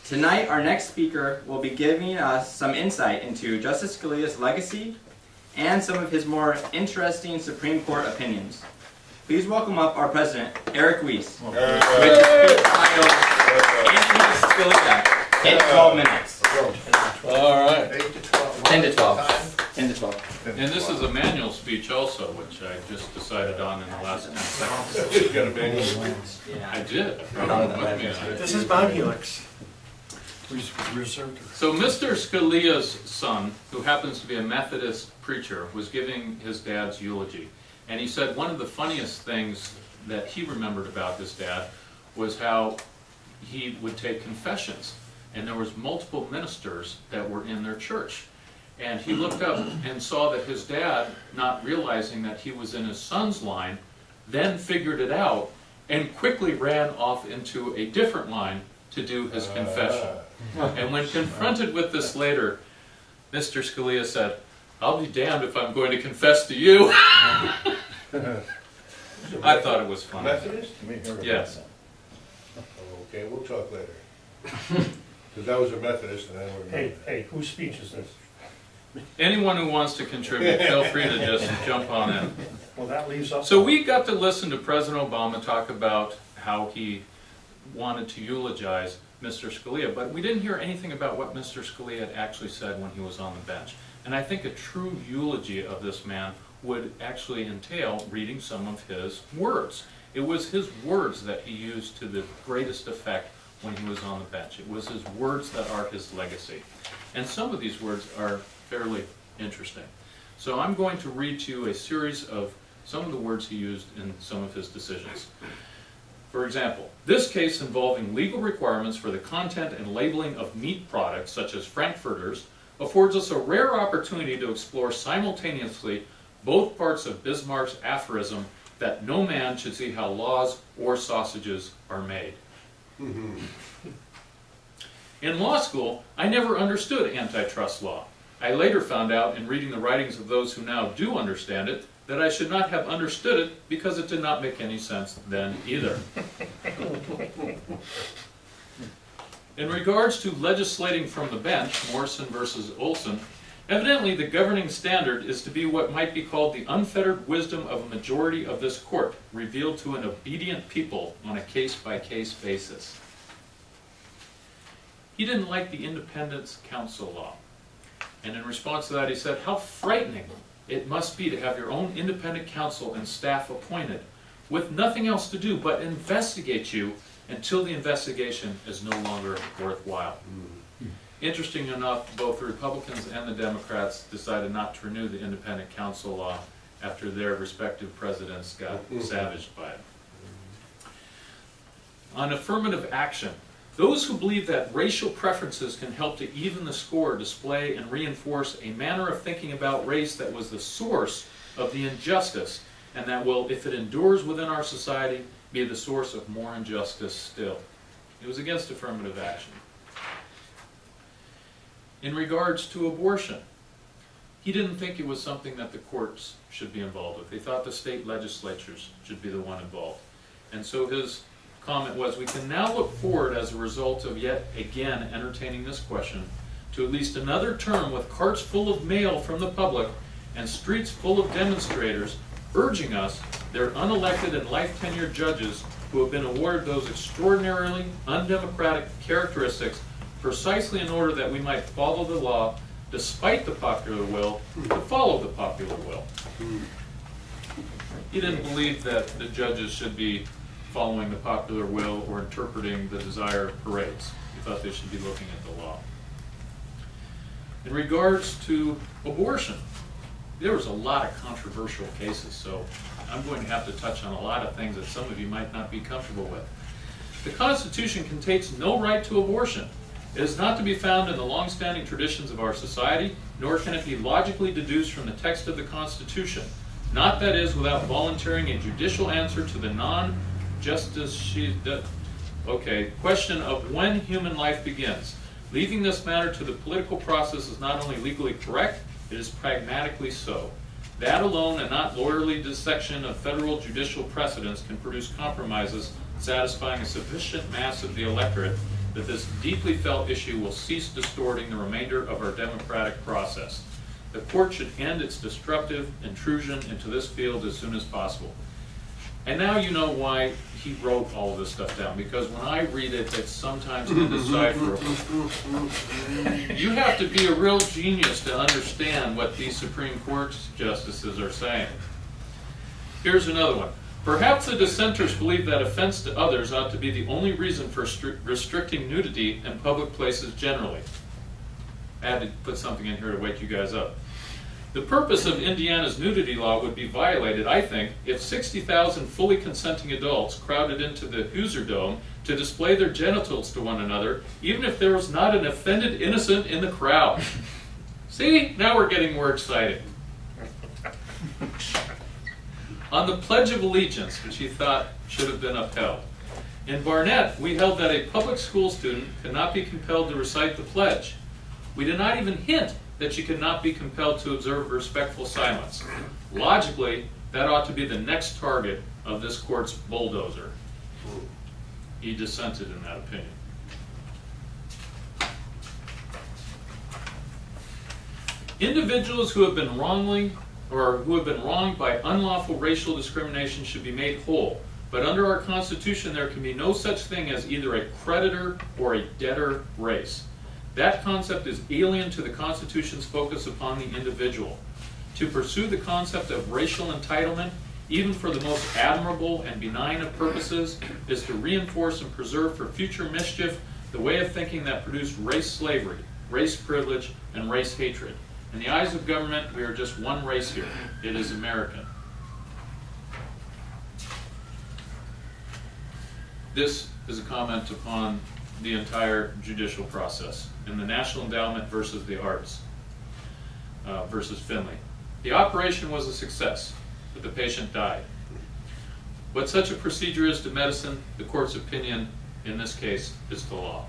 Tonight, our next speaker will be giving us some insight into Justice Scalia's legacy and some of his more interesting Supreme Court opinions. Please welcome up our president, Erik Wiese, which is titled Antonin Scalia in 12 minutes. All right. 10 to 12. 10 to 12. And this is a manual speech also, which I just decided on in the last 10 seconds. You got a manual? I did. I brought it with me. This is Mount Helix. Reserved her. So Mr. Scalia's son, who happens to be a Methodist preacher, was giving his dad's eulogy. And he said one of the funniest things that he remembered about his dad was how he would take confessions. And there was multiple ministers that were in their church. And he looked up and saw that his dad, not realizing that he was in his son's line, then figured it out and quickly ran off into a different line to do his confession. And when confronted with this later, Mr. Scalia said, "I'll be damned if I'm going to confess to you." I thought it was funny. Methodist? Yes. Okay, we'll talk later. Because I was a Methodist and I don't remember. Hey, whose speech is this? Anyone who wants to contribute, feel free to just jump on in. Well, that leaves us. So we got to listen to President Obama talk about how he wanted to eulogize Mr. Scalia, but we didn't hear anything about what Mr. Scalia had actually said when he was on the bench. And I think a true eulogy of this man would actually entail reading some of his words. It was his words that he used to the greatest effect when he was on the bench. It was his words that are his legacy. And some of these words are fairly interesting. So I'm going to read to you a series of some of the words he used in some of his decisions. For example, this case involving legal requirements for the content and labeling of meat products, such as frankfurters, affords us a rare opportunity to explore simultaneously both parts of Bismarck's aphorism that no man should see how laws or sausages are made. In law school, I never understood antitrust law. I later found out in reading the writings of those who now do understand it that I should not have understood it because it did not make any sense then either. In regards to legislating from the bench, Morrison versus Olson, evidently the governing standard is to be what might be called the unfettered wisdom of a majority of this court, revealed to an obedient people on a case-by-case basis. He didn't like the independence counsel law. And in response to that he said, "How frightening it must be to have your own independent counsel and staff appointed, with nothing else to do but investigate you until the investigation is no longer worthwhile." Interesting enough, both the Republicans and the Democrats decided not to renew the independent counsel law after their respective presidents got savaged by it. On affirmative action, those who believe that racial preferences can help to even the score display and reinforce a manner of thinking about race that was the source of the injustice and that will, if it endures within our society, be the source of more injustice still. It was against affirmative action. In regards to abortion, he didn't think it was something that the courts should be involved with. They thought the state legislatures should be the one involved. And so his comment was, "We can now look forward as a result of yet again entertaining this question to at least another term with carts full of mail from the public and streets full of demonstrators urging us, their unelected and life-tenured judges who have been awarded those extraordinarily undemocratic characteristics precisely in order that we might follow the law despite the popular will, to follow the popular will." He didn't believe that the judges should be following the popular will or interpreting the desired parades. He thought they should be looking at the law. In regards to abortion, there was a lot of controversial cases, so I'm going to have to touch on a lot of things that some of you might not be comfortable with. The Constitution contains no right to abortion. It is not to be found in the long-standing traditions of our society, nor can it be logically deduced from the text of the Constitution. Not, that is, without volunteering a judicial answer to the question of when human life begins. Leaving this matter to the political process is not only legally correct, it is pragmatically so. That alone, and not lawyerly dissection of federal judicial precedents, can produce compromises satisfying a sufficient mass of the electorate that this deeply felt issue will cease distorting the remainder of our democratic process. The court should end its destructive intrusion into this field as soon as possible. And now you know why he wrote all of this stuff down, because when I read it, it's sometimes indecipherable. You have to be a real genius to understand what these Supreme Court justices are saying. Here's another one. Perhaps the dissenters believe that offense to others ought to be the only reason for restricting nudity in public places generally. I had to put something in here to wake you guys up. The purpose of Indiana's nudity law would be violated, I think, if 60,000 fully consenting adults crowded into the Hoosier Dome to display their genitals to one another, even if there was not an offended innocent in the crowd. See, now we're getting more exciting. On the Pledge of Allegiance, which he thought should have been upheld. In Barnett, we held that a public school student could not be compelled to recite the pledge. We did not even hint that she could not be compelled to observe respectful silence. Logically, that ought to be the next target of this court's bulldozer. He dissented in that opinion. Individuals who have been wronged by unlawful racial discrimination should be made whole. But under our Constitution, there can be no such thing as either a creditor or a debtor race. That concept is alien to the Constitution's focus upon the individual. To pursue the concept of racial entitlement, even for the most admirable and benign of purposes, is to reinforce and preserve for future mischief the way of thinking that produced race slavery, race privilege, and race hatred. In the eyes of government, we are just one race here. It is American. This is a comment upon the entire judicial process in the National Endowment versus the Arts versus Finley. The operation was a success, but the patient died. What such a procedure is to medicine, the court's opinion in this case is to law.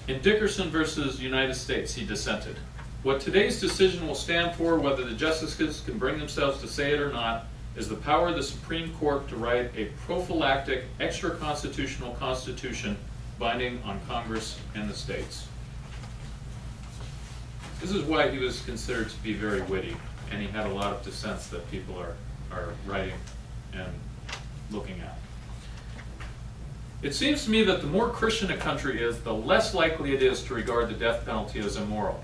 In Dickerson versus United States, he dissented. What today's decision will stand for, whether the justices can bring themselves to say it or not, is the power of the Supreme Court to write a prophylactic, extra-constitutional constitution binding on Congress and the states. This is why he was considered to be very witty, and he had a lot of dissents that people are writing and looking at. It seems to me that the more Christian a country is, the less likely it is to regard the death penalty as immoral.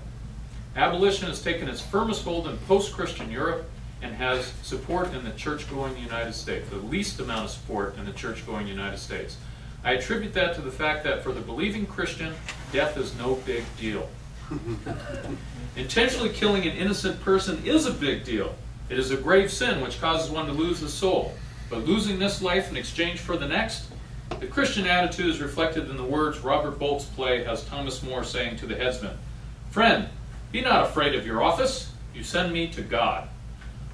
Abolition has taken its firmest hold in post-Christian Europe and has support in the church-going United States, the least amount of support in the church-going United States. I attribute that to the fact that for the believing Christian, death is no big deal. Intentionally killing an innocent person is a big deal. It is a grave sin which causes one to lose his soul. But losing this life in exchange for the next? The Christian attitude is reflected in the words Robert Bolt's play has Thomas More saying to the headsman, "Friend, be not afraid of your office. You send me to God."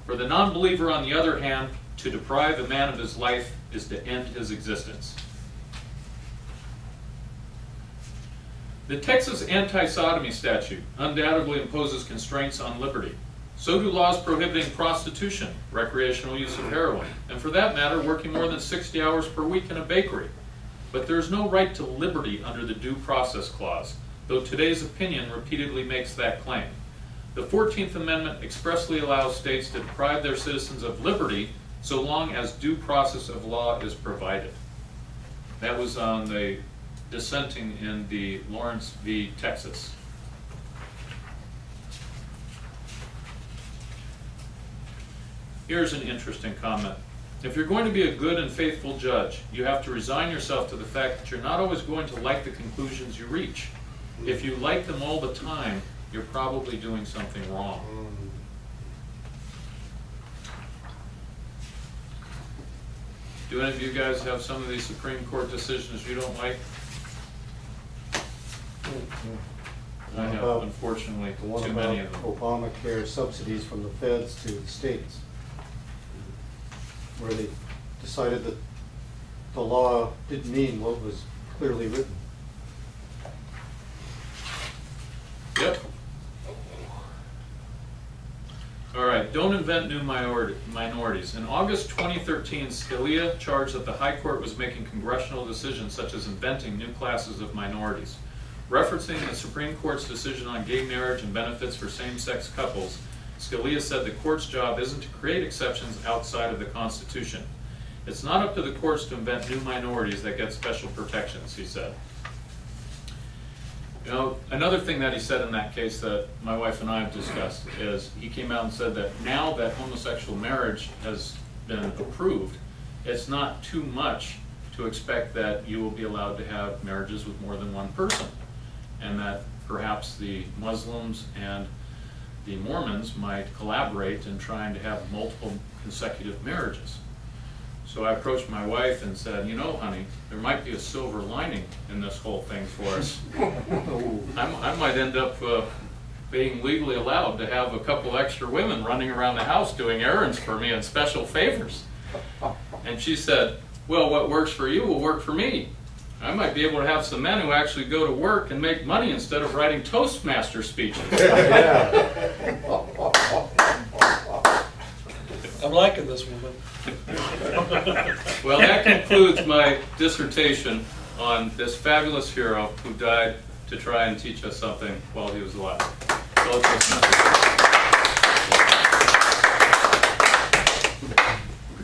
For the non-believer, on the other hand, to deprive a man of his life is to end his existence. The Texas anti-sodomy statute undoubtedly imposes constraints on liberty. So do laws prohibiting prostitution, recreational use of heroin, and for that matter, working more than 60 hours per week in a bakery. But there is no right to liberty under the Due Process Clause, though today's opinion repeatedly makes that claim. The 14th Amendment expressly allows states to deprive their citizens of liberty so long as due process of law is provided. That was on the dissenting in the Lawrence v. Texas. Here's an interesting comment. If you're going to be a good and faithful judge, you have to resign yourself to the fact that you're not always going to like the conclusions you reach. If you like them all the time, you're probably doing something wrong. Do any of you guys have some of these Supreme Court decisions you don't like? I have, unfortunately, too many of them. Obamacare subsidies from the feds to the states, where they decided that the law didn't mean what was clearly written. Yep. All right. don't invent new minorities. In August 2013, Scalia charged that the High Court was making congressional decisions such as inventing new classes of minorities. Referencing the Supreme Court's decision on gay marriage and benefits for same-sex couples, Scalia said the court's job isn't to create exceptions outside of the Constitution. It's not up to the courts to invent new minorities that get special protections, he said. You know, another thing that he said in that case that my wife and I have discussed is he came out and said that now that homosexual marriage has been approved, it's not too much to expect that you will be allowed to have marriages with more than one person, and that perhaps the Muslims and the Mormons might collaborate in trying to have multiple consecutive marriages. So I approached my wife and said, you know, honey, there might be a silver lining in this whole thing for us. I might end up being legally allowed to have a couple extra women running around the house doing errands for me and special favors. And she said, well, what works for you will work for me. I might be able to have some men who actually go to work and make money instead of writing Toastmaster speeches. I'm liking this woman. Well, that concludes my dissertation on this fabulous hero who died to try and teach us something while he was alive. So let's listen.